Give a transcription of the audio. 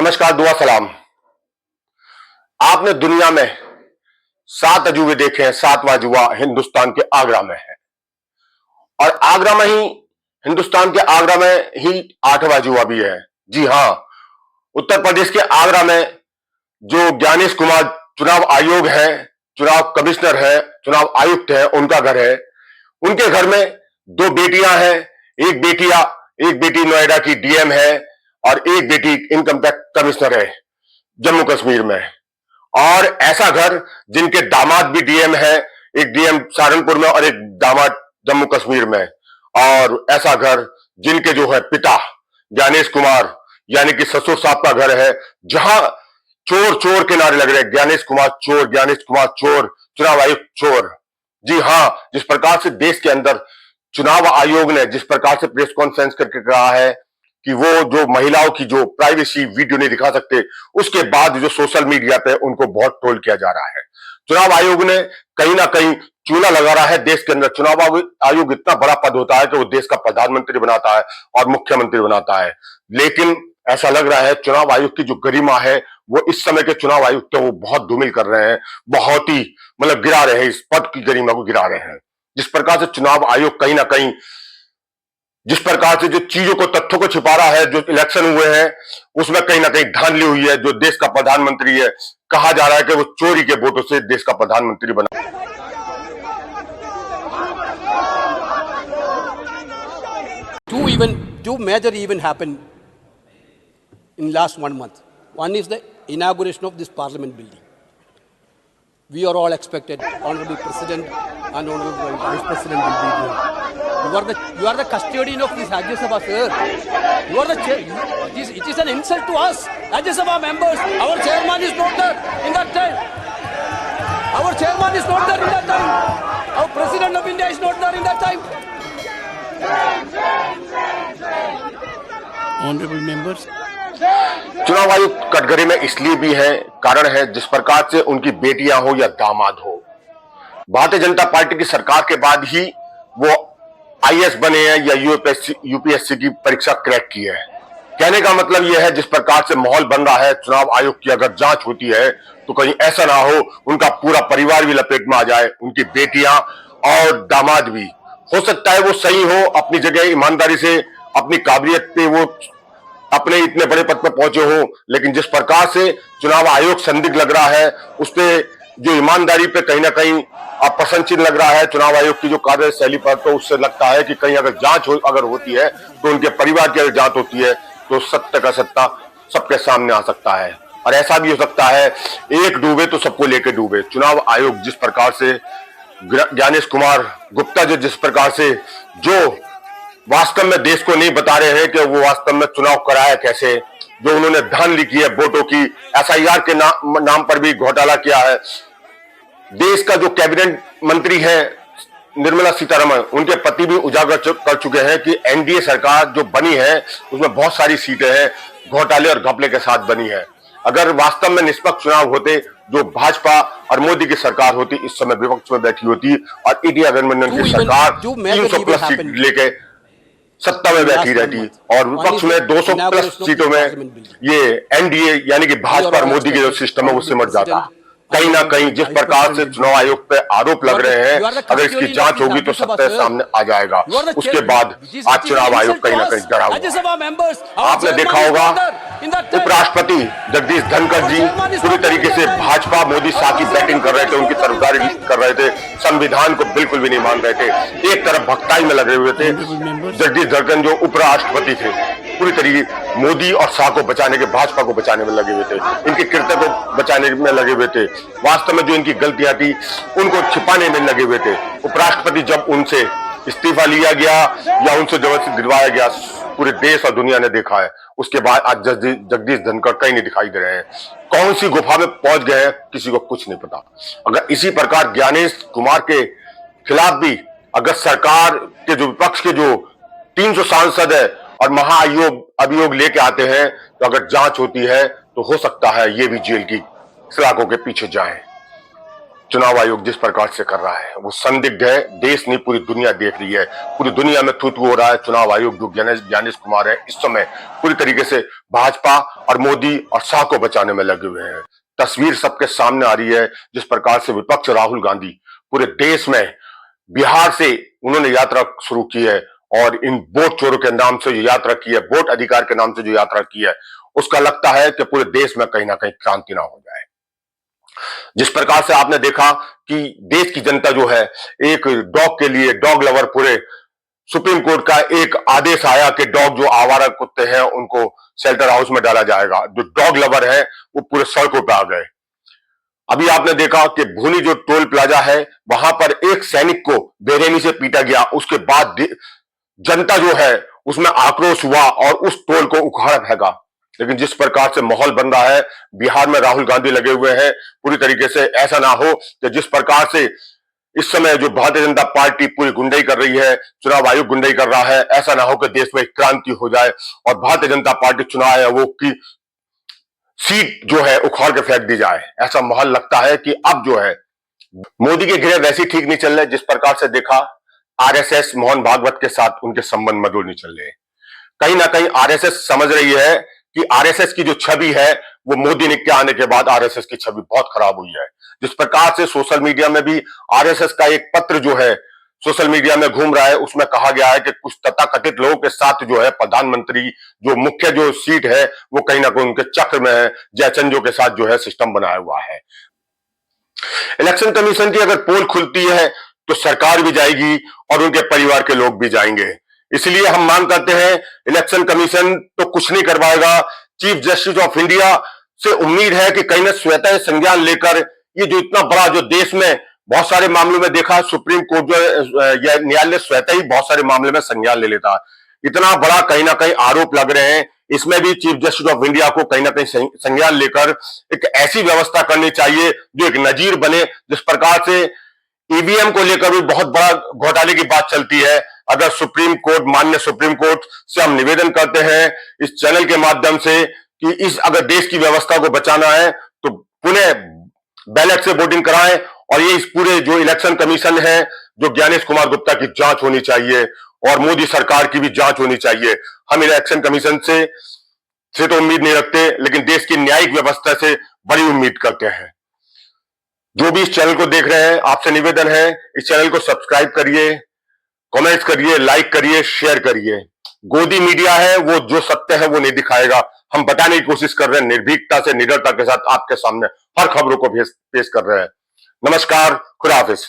नमस्कार, दुआ सलाम। आपने दुनिया में 7 अजूबे देखे हैं। 7वां अजूबा हिंदुस्तान के आगरा में है और आगरा में ही हिंदुस्तान के आगरा में ही 8वां अजूबा भी है। जी हां, उत्तर प्रदेश के आगरा में जो ज्ञानेश कुमार चुनाव आयोग है, चुनाव कमिश्नर है, चुनाव आयुक्त है, उनका घर है। उनके घर में 2 बेटियां हैं। एक बेटी नोएडा की डीएम है और एक बेटी इनकम टैक्स कमिश्नर है जम्मू कश्मीर में। और ऐसा घर जिनके दामाद भी डीएम है, एक डीएम सहारनपुर में और एक दामाद जम्मू कश्मीर में। और ऐसा घर जिनके जो है पिता ज्ञानेश कुमार यानी कि ससुर साहब का घर है, जहां चोर चोर के नारे लग रहे हैं, ज्ञानेश कुमार चोर, ज्ञानेश कुमार चोर, चुनाव आयुक्त चोर। जी हां, जिस प्रकार से देश के अंदर चुनाव आयोग ने जिस प्रकार से प्रेस कॉन्फ्रेंस करके कहा है कि वो जो महिलाओं की जो प्राइवेसी वीडियो नहीं दिखा सकते, उसके बाद जो सोशल मीडिया पे उनको बहुत ट्रोल किया जा रहा है। चुनाव आयोग ने कहीं ना कहीं चूना लगा रहा है देश के अंदर। चुनाव आयोग इतना बड़ा पद होता है कि वो देश का प्रधानमंत्री बनाता है और मुख्यमंत्री बनाता है, लेकिन ऐसा लग रहा है चुनाव आयोग की जो गरिमा है वो इस समय के चुनाव आयुक्त वो बहुत धूमिल कर रहे हैं, बहुत ही मतलब गिरा रहे हैं, इस पद की गरिमा को गिरा रहे हैं। जिस प्रकार से चुनाव आयोग कहीं ना कहीं जिस प्रकार से जो चीजों को तथ्यों को छिपा रहा है, जो इलेक्शन हुए हैं उसमें कहीं ना कहीं धांधली हुई है। जो देश का प्रधानमंत्री है, कहा जा रहा है कि वो चोरी के वोटों से देश का प्रधानमंत्री बना। Two major events happened in last 1 month. One is the inauguration of this parliament building. We are all expected, Honorable President and Honorable Vice President will be there. You are the custodian of this Rajya Sabha, sir. You are the chair. It is an insult to us, Rajya Sabha members. Our chairman is not there in that time. Our chairman is not there in that time. Our President of India is not there in that time. Honorable members. चुनाव आयुक्त कटघरे में इसलिए भी है, कारण है जिस प्रकार से उनकी बेटियां हो या दामाद हो, भारतीय जनता पार्टी की सरकार के बाद ही वो आईएएस बने हैं या यूपीएससी की परीक्षा क्रैक की है। कहने का मतलब यह है जिस प्रकार से माहौल बन रहा है, चुनाव आयोग की अगर जांच होती है तो कहीं ऐसा ना हो उनका पूरा परिवार भी लपेट में आ जाए, उनकी बेटियां और दामाद भी। हो सकता है वो सही हो, अपनी जगह ईमानदारी से अपनी काबिलियत पे वो अपने इतने बड़े पद पर पहुंचे हो, लेकिन जिस प्रकार से चुनाव आयोग संदिग्ध लग रहा है, उस पे जो ईमानदारी पे कहीं ना कहीं प्रश्न चिन्ह लग रहा है चुनाव आयोग की जो कार्यशैली पर, तो उससे लगता है कि कहीं अगर जांच अगर होती है तो उनके परिवार की अगर जांच होती है तो सत्य का सत्ता सबके सामने आ सकता है। और ऐसा भी हो सकता है एक डूबे तो सबको लेके डूबे। चुनाव आयोग जिस प्रकार से ज्ञानेश कुमार गुप्ता जिस प्रकार से जो वास्तव में देश को नहीं बता रहे हैं कि वो वास्तव में चुनाव कराया कैसे, जो उन्होंने धांधली की है वोटों की, एसआईआर के नाम पर भी घोटाला किया है। देश का जो कैबिनेट मंत्री है निर्मला सीतारमण, उनके पति भी उजागर कर चुके हैं कि एनडीए सरकार जो बनी है उसमें बहुत सारी सीटें हैं घोटाले और घपले के साथ बनी है। अगर वास्तव में निष्पक्ष चुनाव होते, जो भाजपा और मोदी की सरकार होती, इस समय विपक्ष में बैठी होती और इंडिया गठबंधन की सरकार 300+ सीट लेके सत्ता में बैठी रहती और विपक्ष में 200+ सीटों में ये एनडीए यानी कि भाजपा और मोदी के जो सिस्टम है वो सिमट जाता। कहीं ना कहीं जिस प्रकार से चुनाव आयोग पे आरोप लग रहे हैं, अगर इसकी जांच होगी तो सत्य सामने आ जाएगा। उसके बाद आज चुनाव आयोग कहीं ना कहीं डरा हुआ। आपने देखा होगा उपराष्ट्रपति जगदीश धनखड़ जी पूरी तरीके से भाजपा मोदी साथ की बैटिंग कर रहे थे, उनकी तरफदारी कर रहे थे, संविधान को बिल्कुल भी नहीं मान रहे थे, एक तरफ भक्ताई में लगे हुए थे। जगदीश धनखड़ जो उपराष्ट्रपति थे पूरी तरीके मोदी और शाह को बचाने के, भाजपा को बचाने में लगे हुए थे, इनके कृत्य को बचाने में लगे हुए थे। वास्तव में जो इनकी गलतियां थी उनको छिपाने में लगे हुए थे। उपराष्ट्रपति जब उनसे इस्तीफा लिया गया या उनसे जबरदस्ती दिलवाया गया, पूरे देश और दुनिया ने देखा है। उसके बाद आज जगदीश धनखड़ कहीं नहीं दिखाई दे रहे हैं। कौन सी गुफा में पहुंच गए हैं किसी को कुछ नहीं पता। अगर इसी प्रकार ज्ञानेश कुमार के खिलाफ भी अगर सरकार के जो विपक्ष के जो 300 सांसद है और अभियोग लेके आते हैं, तो अगर जांच होती है तो हो सकता है ये भी जेल की सलाखों के पीछे जाएं। चुनाव आयोग जिस प्रकार से कर रहा है वो संदिग्ध है। देश नहीं, पूरी दुनिया देख रही है। पूरी दुनिया में थू थू हो रहा है। चुनाव आयोग जो ज्ञानेश कुमार है इस समय पूरी तरीके से भाजपा और मोदी और शाह को बचाने में लगे हुए हैं। तस्वीर सबके सामने आ रही है जिस प्रकार से विपक्ष राहुल गांधी पूरे देश में बिहार से उन्होंने यात्रा शुरू की है और इन वोट चोरों के नाम से जो यात्रा की है, वोट अधिकार के नाम से जो यात्रा की है, उसका लगता है कि पूरे देश में कहीं ना कहीं क्रांति ना हो जाए। जिस प्रकार से आपने देखा कि देश की जनता जो है एक डॉग के लिए, डॉग लवर, पूरे सुप्रीम कोर्ट का एक आदेश आया कि डॉग जो आवारा कुत्ते हैं उनको शेल्टर हाउस में डाला जाएगा। जो डॉग लवर है वो पूरे सड़कों पर आ गए। अभी आपने देखा कि भूनी जो टोल प्लाजा है वहां पर एक सैनिक को बेरहमी से पीटा गया। उसके बाद जनता जो है उसमें आक्रोश हुआ और उस टोल को उखाड़ फेंका। लेकिन जिस प्रकार से माहौल बन रहा है, बिहार में राहुल गांधी लगे हुए हैं, पूरी तरीके से ऐसा ना हो कि जिस प्रकार से इस समय जो भारतीय जनता पार्टी पूरी गुंडाई कर रही है, चुनाव आयोग गुंडाई कर रहा है, ऐसा ना हो कि देश में क्रांति हो जाए और भारतीय जनता पार्टी चुनाव आयोग की सीट जो है उखाड़ के फेंक दी जाए। ऐसा माहौल लगता है कि अब जो है मोदी के गृह वैसे ठीक नहीं चल रहे। जिस प्रकार से देखा आरएसएस मोहन भागवत के साथ उनके संबंध मधुर नहीं चल रहे। कहीं ना कहीं आरएसएस समझ रही है कि आरएसएस की जो छवि है वो मोदी ने के आने के बाद आरएसएस की छवि बहुत खराब हुई है। जिस प्रकार से सोशल मीडिया में भी आरएसएस का एक पत्र जो है सोशल मीडिया में घूम रहा है, उसमें कहा गया है कि कुछ तथाकथित लोगों के साथ जो है प्रधानमंत्री जो मुख्य जो सीट है वो कहीं ना कहीं उनके चक्र में है, जयचंदो के साथ जो है सिस्टम बनाया हुआ है। इलेक्शन कमीशन की अगर पोल खुलती है तो सरकार भी जाएगी और उनके परिवार के लोग भी जाएंगे। इसलिए हम मांग करते हैं इलेक्शन कमीशन तो कुछ नहीं करवाएगा। चीफ जस्टिस ऑफ इंडिया से उम्मीद है कि कहीं ना स्वतः संज्ञान लेकर ये जो इतना बड़ा जो देश में बहुत सारे मामलों में देखा, सुप्रीम कोर्ट जो न्यायालय स्वतः ही बहुत सारे मामले में संज्ञान ले लेता। इतना बड़ा कहीं ना कहीं आरोप लग रहे हैं, इसमें भी चीफ जस्टिस ऑफ इंडिया को कहीं ना कहीं संज्ञान लेकर एक ऐसी व्यवस्था करनी चाहिए जो एक नजीर बने। जिस प्रकार से ईवीएम को लेकर भी बहुत बड़ा घोटाले की बात चलती है। अगर सुप्रीम कोर्ट, माननीय सुप्रीम कोर्ट से हम निवेदन करते हैं इस चैनल के माध्यम से कि इस अगर देश की व्यवस्था को बचाना है तो पुनः बैलेट से वोटिंग कराएं और ये इस पूरे जो इलेक्शन कमीशन है, जो ज्ञानेश कुमार गुप्ता की जांच होनी चाहिए और मोदी सरकार की भी जांच होनी चाहिए। हम इलेक्शन कमीशन से तो उम्मीद नहीं रखते, लेकिन देश की न्यायिक व्यवस्था से बड़ी उम्मीद करते हैं। जो भी इस चैनल को देख रहे हैं, आपसे निवेदन है इस चैनल को सब्सक्राइब करिए, कमेंट्स करिए, लाइक करिए, शेयर करिए। गोदी मीडिया है वो जो सत्य है वो नहीं दिखाएगा। हम बताने की कोशिश कर रहे हैं, निर्भीकता से, निडरता के साथ आपके सामने हर खबरों को पेश कर रहे हैं। नमस्कार, खुदा हाफिज।